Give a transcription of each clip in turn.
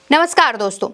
नमस्कार दोस्तों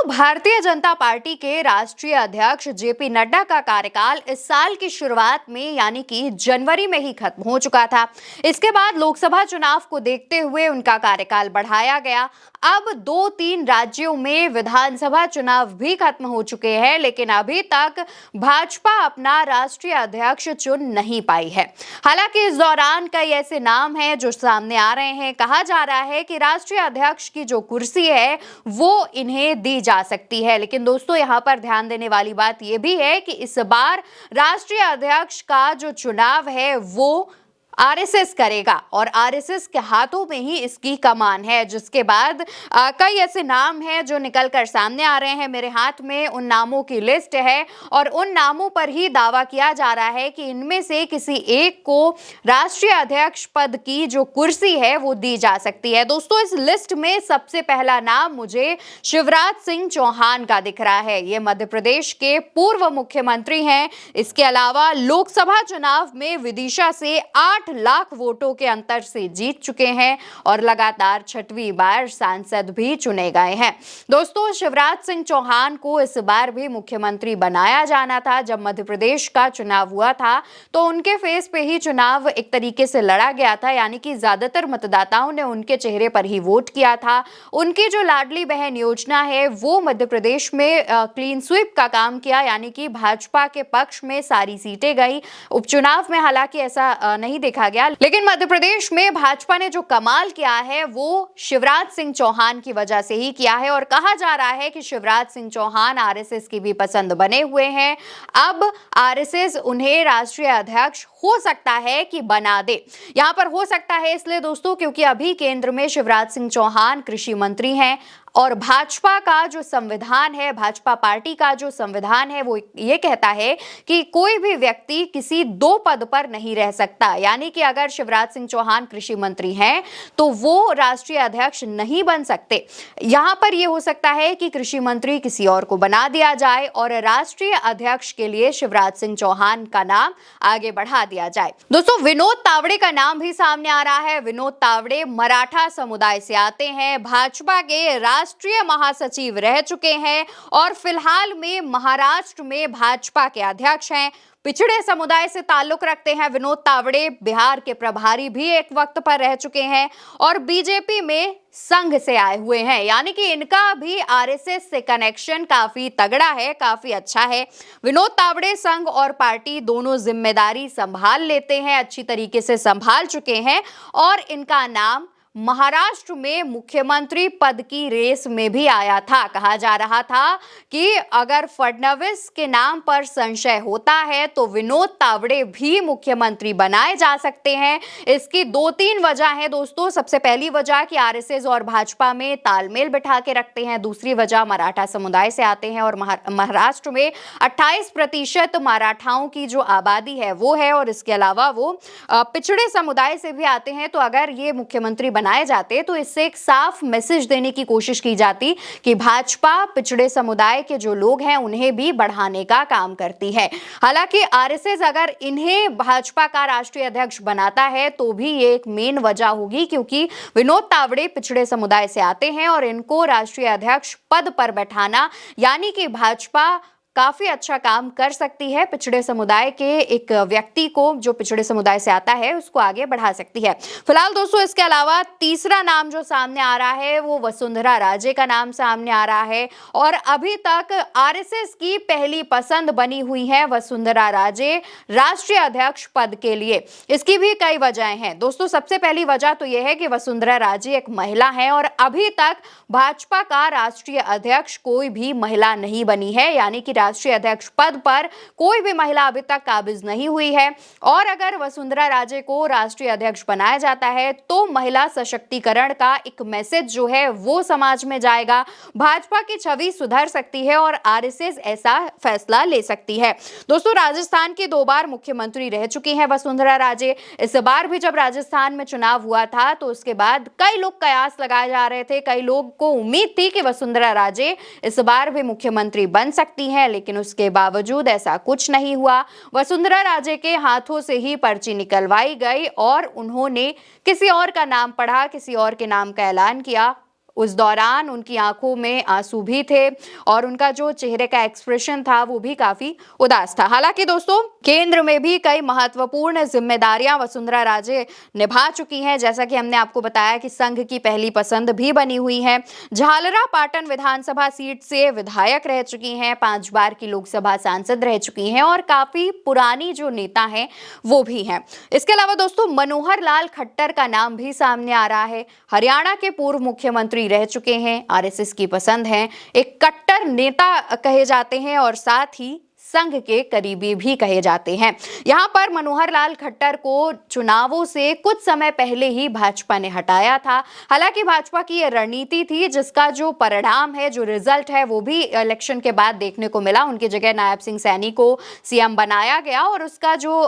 भारतीय जनता पार्टी के राष्ट्रीय अध्यक्ष जेपी नड्डा का कार्यकाल इस साल की शुरुआत में यानी कि जनवरी में ही खत्म हो चुका था। इसके बाद लोकसभा चुनाव को देखते हुए उनका कार्यकाल बढ़ाया गया। अब 2-3 राज्यों में विधानसभा चुनाव भी खत्म हो चुके हैं, लेकिन अभी तक भाजपा अपना राष्ट्रीय अध्यक्ष चुन नहीं पाई है। हालांकि इस दौरान कई ऐसे नाम हैं जो सामने आ रहे हैं। कहा जा रहा है कि राष्ट्रीय अध्यक्ष की जो कुर्सी है वो इन्हें दी जा सकती है, लेकिन दोस्तों यहां पर ध्यान देने वाली बात यह भी है कि इस बार राष्ट्रीय अध्यक्ष का जो चुनाव है वो आरएसएस करेगा और आरएसएस के हाथों में ही इसकी कमान है, जिसके बाद कई ऐसे नाम हैं जो निकलकर सामने आ रहे हैं। मेरे हाथ में उन नामों की लिस्ट है और उन नामों पर ही दावा किया जा रहा है कि इनमें से किसी एक को राष्ट्रीय अध्यक्ष पद की जो कुर्सी है वो दी जा सकती है। दोस्तों इस लिस्ट में सबसे पहला नाम मुझे शिवराज सिंह चौहान का दिख रहा है। ये मध्य प्रदेश के पूर्व मुख्यमंत्री हैं। इसके अलावा लोकसभा चुनाव में विदिशा से 8 लाख वोटों के अंतर से जीत चुके हैं और लगातार 6वीं बार सांसद भी चुने गए हैं। दोस्तों शिवराज सिंह चौहान को इस बार भी मुख्यमंत्री बनाया जाना था। जब मध्य प्रदेश का चुनाव हुआ था तो उनके फेस पे ही चुनाव एक तरीके से लड़ा गया था, यानी कि ज्यादातर मतदाताओं ने उनके चेहरे पर ही वोट किया था। उनकी जो लाडली बहन योजना है वो मध्य प्रदेश में क्लीन स्वीप का काम किया, यानी कि भाजपा के पक्ष में सारी सीटें गई। उपचुनाव में हालांकि ऐसा नहीं देखा गया, लेकिन मध्य प्रदेश में भाजपा ने जो कमाल किया है वो शिवराज सिंह चौहान की वजह से ही किया है और कहा जा रहा है कि शिवराज सिंह चौहान आरएसएस की भी पसंद बने हुए हैं। अब आरएसएस उन्हें राष्ट्रीय अध्यक्ष हो सकता है कि बना दे। यहां पर हो सकता है इसलिए दोस्तों क्योंकि अभी केंद्र में शिवराज सिंह चौहान कृषि मंत्री हैं और भाजपा का जो संविधान है, भाजपा पार्टी का जो संविधान है वो ये कहता है कि कोई भी व्यक्ति किसी 2 पद पर नहीं रह सकता, यानी कि अगर शिवराज सिंह चौहान कृषि मंत्री हैं तो वो राष्ट्रीय अध्यक्ष नहीं बन सकते। यहां पर ये हो सकता है कि कृषि मंत्री किसी और को बना दिया जाए और राष्ट्रीय अध्यक्ष के लिए शिवराज सिंह चौहान का नाम आगे बढ़ा दिया जाए। दोस्तों विनोद तावड़े का नाम भी सामने आ रहा है। विनोद तावड़े मराठा समुदाय से आते हैं, भाजपा के राष्ट्रीय महासचिव रह चुके हैं और फिलहाल में महाराष्ट्र में भाजपा के अध्यक्ष हैं। पिछड़े समुदाय से ताल्लुक रखते हैं विनोद तावड़े। बिहार के प्रभारी भी एक वक्त पर रह चुके हैं और बीजेपी में संघ से आए हुए हैं, यानी कि इनका भी आरएसएस से कनेक्शन काफी तगड़ा है, काफी अच्छा है। विनोद तावड़े संघ और पार्टी दोनों जिम्मेदारी संभाल लेते हैं, अच्छी तरीके से संभाल चुके हैं और इनका नाम महाराष्ट्र में मुख्यमंत्री पद की रेस में भी आया था। कहा जा रहा था कि अगर फडणवीस के नाम पर संशय होता है तो विनोद तावड़े भी मुख्यमंत्री बनाए जा सकते हैं। इसकी 2-3 वजह हैं दोस्तों। सबसे पहली वजह कि आरएसएस और भाजपा में तालमेल बिठा के रखते हैं। दूसरी वजह मराठा समुदाय से आते हैं और महाराष्ट्र में 28% मराठाओं की जो आबादी है वो है और इसके अलावा वो पिछड़े समुदाय से भी आते हैं। तो अगर ये मुख्यमंत्री बनाए जाते तो इससे एक साफ मैसेज देने की कोशिश की जाती कि भाजपा पिछड़े समुदाय के जो लोग हैं उन्हें भी बढ़ाने का काम करती है। हालांकि आरएसएस अगर इन्हें भाजपा का राष्ट्रीय अध्यक्ष बनाता है तो भी ये एक मेन वजह होगी, क्योंकि विनोद तावड़े पिछड़े समुदाय से आते हैं और इनको राष्ट्रीय अध्यक्ष पद पर बैठाना यानी कि भाजपा काफी अच्छा काम कर सकती है। पिछड़े समुदाय के एक व्यक्ति को जो पिछड़े समुदाय से आता है उसको आगे बढ़ा सकती है। फिलहाल दोस्तों इसके अलावा तीसरा नाम जो सामने आ रहा है वो वसुंधरा राजे का नाम सामने आ रहा है और अभी तक आरएसएस की पहली पसंद बनी हुई है वसुंधरा राजे राष्ट्रीय अध्यक्ष पद के लिए। इसकी भी कई वजहें हैं दोस्तों। सबसे पहली वजह तो यह है कि वसुंधरा राजे एक महिला है और अभी तक भाजपा का राष्ट्रीय अध्यक्ष कोई भी महिला नहीं बनी है, यानी कि राष्ट्रीय अध्यक्ष पद पर कोई भी महिला अभी तक काबिज नहीं हुई है। और अगर वसुंधरा राजे को राष्ट्रीय अध्यक्ष बनाया जाता है तो महिला सशक्तिकरण का एक मैसेज जो है वो समाज में जाएगा, भाजपा की छवि सुधर सकती है और आरएसएस ऐसा फैसला ले सकती है। दोस्तों राजस्थान की 2 बार मुख्यमंत्री रह चुकी हैं वसुंधरा राजे। इस बार भी जब राजस्थान में चुनाव हुआ था तो उसके बाद कई लोग कयास लगाए जा रहे थे, कई लोग को उम्मीद थी कि वसुंधरा राजे इस बार भी मुख्यमंत्री बन सकती हैं, लेकिन उसके बावजूद ऐसा कुछ नहीं हुआ। वसुंधरा राजे के हाथों से ही पर्ची निकलवाई गई और उन्होंने किसी और का नाम पढ़ा, किसी और के नाम का ऐलान किया उस दौरान उनकी आंखों में आंसू भी थे और उनका जो चेहरे का एक्सप्रेशन था वो भी काफी उदास था। हालांकि दोस्तों, केंद्र में भी कई महत्वपूर्ण जिम्मेदारियां वसुंधरा राजे निभा चुकी हैं। जैसा कि हमने आपको बताया कि संघ की पहली पसंद भी बनी हुई है। झालरा पाटन विधानसभा सीट से विधायक रह चुकी हैं, 5 बार की लोकसभा सांसद रह चुकी हैं और काफी पुरानी जो नेता हैं वो भी हैं। इसके अलावा दोस्तों, मनोहर लाल खट्टर का नाम भी सामने आ रहा है। हरियाणा के पूर्व मुख्यमंत्री रह चुके हैं, आरएसएस की पसंद हैं, एक कट्टर नेता कहे जाते हैं और साथ ही संघ के करीबी भी कहे जाते हैं। यहां पर मनोहर लाल खट्टर को चुनावों से कुछ समय पहले ही भाजपा ने हटाया था। हालांकि भाजपा की यह रणनीति थी जिसका जो परिणाम है, जो रिजल्ट है, वो भी इलेक्शन के बाद देखने को मिला। उनकी जगह नायब सिंह सैनी को सीएम बनाया गया और उसका जो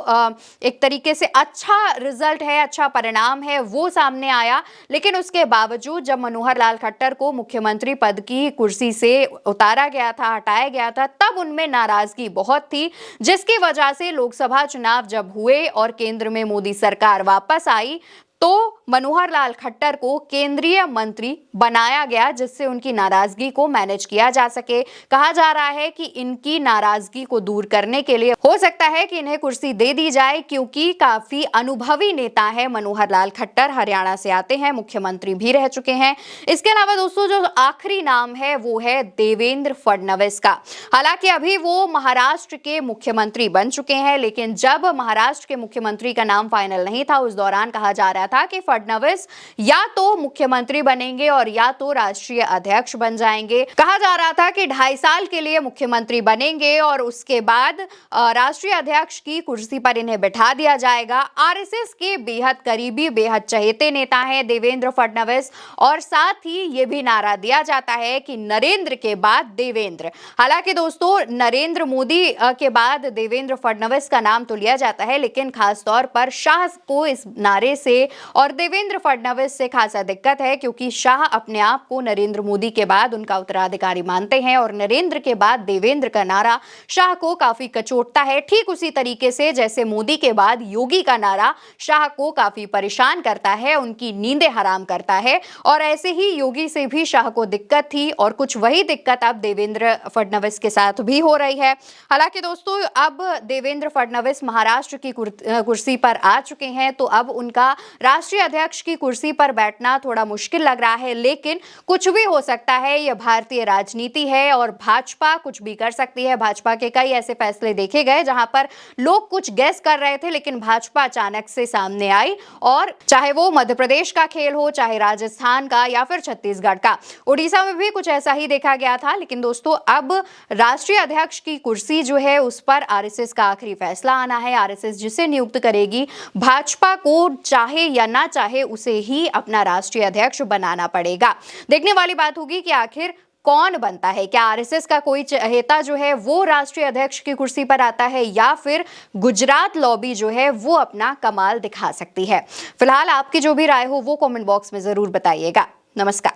एक तरीके से अच्छा रिजल्ट है, अच्छा परिणाम है, वो सामने आया। लेकिन उसके बावजूद जब मनोहर लाल खट्टर को मुख्यमंत्री पद की कुर्सी से उतारा गया था, हटाया गया था, तब उनमें नाराजगी बहुत थी, जिसकी वजह से लोकसभा चुनाव जब हुए और केंद्र में मोदी सरकार वापस आई तो मनोहर लाल खट्टर को केंद्रीय मंत्री बनाया गया, जिससे उनकी नाराजगी को मैनेज किया जा सके। कहा जा रहा है कि इनकी नाराजगी को दूर करने के लिए हो सकता है कि इन्हें कुर्सी दे दी जाए, क्योंकि काफी अनुभवी नेता है मनोहर लाल खट्टर, हरियाणा से आते हैं, मुख्यमंत्री भी रह चुके हैं। इसके अलावा दोस्तों, जो आखिरी नाम है वो है देवेंद्र फडणवीस का। हालांकि अभी वो महाराष्ट्र के मुख्यमंत्री बन चुके हैं, लेकिन जब महाराष्ट्र के मुख्यमंत्री का नाम फाइनल नहीं था, उस दौरान कहा जा रहा था कि फडणवीस या तो मुख्यमंत्री बनेंगे और या तो राष्ट्रीय अध्यक्ष बन जाएंगे। कहा जा रहा था कि 2.5 साल के लिए मुख्यमंत्री बनेंगे और उसके बाद राष्ट्रीय अध्यक्ष की कुर्सी पर इन्हें बैठा दिया जाएगा। आरएसएस के बेहद करीबी, बेहद चहेते नेता हैं देवेंद्र फडणवीस और साथ ही ये भी नारा दिया जाता है कि नरेंद्र के बाद देवेंद्र। हालांकि दोस्तों, नरेंद्र मोदी के बाद देवेंद्र फडणवीस का नाम तो लिया जाता है, लेकिन खासतौर पर शाह को इस नारे से और देवेंद्र फडणवीस से खासा दिक्कत है, क्योंकि शाह अपने आप को नरेंद्र मोदी के बाद उनका उत्तराधिकारी मानते हैं और नरेंद्र के बाद देवेंद्र का नारा शाह को काफी कचोटता है। ठीक उसी तरीके से जैसे मोदी के बाद योगी का नारा शाह को काफी परेशान करता है, उनकी नींदें हराम करता है, और ऐसे ही योगी से भी शाह को दिक्कत थी और कुछ वही दिक्कत अब देवेंद्र फडणवीस के साथ भी हो रही है। हालांकि दोस्तों, अब देवेंद्र फडणवीस महाराष्ट्र की कुर्सी पर आ चुके हैं, तो अब उनका राष्ट्रीय अध्यक्ष की कुर्सी पर बैठना थोड़ा मुश्किल लग रहा है, लेकिन कुछ भी हो सकता है। यह भारतीय राजनीति है और भाजपा कुछ भी कर सकती है। भाजपा के कई ऐसे फैसले देखे गए जहां पर लोग कुछ गेस कर रहे थे, लेकिन भाजपा अचानक से सामने आई, और चाहे वो मध्य प्रदेश का खेल हो, चाहे राजस्थान का या फिर छत्तीसगढ़ का, उड़ीसा में भी कुछ ऐसा ही देखा गया था। लेकिन दोस्तों, अब राष्ट्रीय अध्यक्ष की कुर्सी जो है उस पर आरएसएस का आखिरी फैसला आना है। आरएसएस जिसे नियुक्त करेगी, भाजपा को चाहे या ना चाहे उसे ही अपना राष्ट्रीय अध्यक्ष बनाना पड़ेगा। देखने वाली बात होगी कि आखिर कौन बनता है। क्या आरएसएस का कोई चहेता जो है वो राष्ट्रीय अध्यक्ष की कुर्सी पर आता है, या फिर गुजरात लॉबी जो है वो अपना कमाल दिखा सकती है। फिलहाल आपकी जो भी राय हो वो कमेंट बॉक्स में जरूर बताइएगा। नमस्कार।